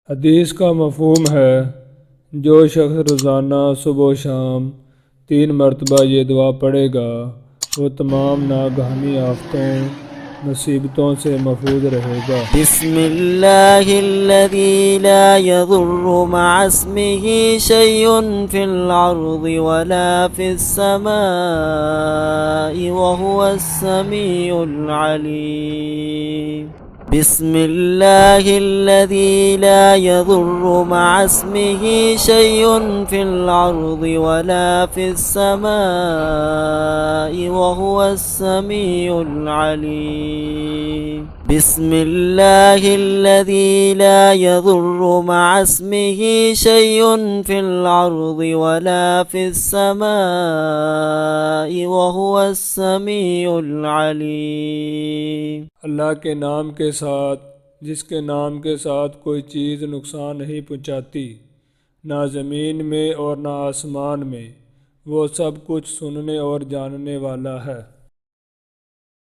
हदीस का मफ़हूम है, जो शख्स रोज़ाना सुबह शाम 3 मरतबा ये दुआ पढ़ेगा वो तमाम नागहानी आफ़तों मुसीबतों से महफूज रहेगा। बिस्मिल्लाहिल्लज़ी ला यज़ुर्रु मअ इस्मिही शैउन फिल अर्ज़ि वला फिस समाई व हुवस समीउल अलीम। बिस्मिल्लाहिल्लज़ी ला यज़ुर्रु मअ इस्मिही शैउन फिल अर्ज़ि वला फिस समाई व हुवस समीउल अलीम। बिस्मिल्लाहिल्लज़ी ला यज़ुर्रु मअ इस्मिही शैउन फिल अर्ज़ि वला फिस समाई व हुवस समीउल अलीम। अल्लाह के नाम के साथ, जिसके नाम के साथ कोई चीज़ नुकसान नहीं पहुँचाती, ना ज़मीन में और ना आसमान में। वो सब कुछ सुनने और जानने वाला है।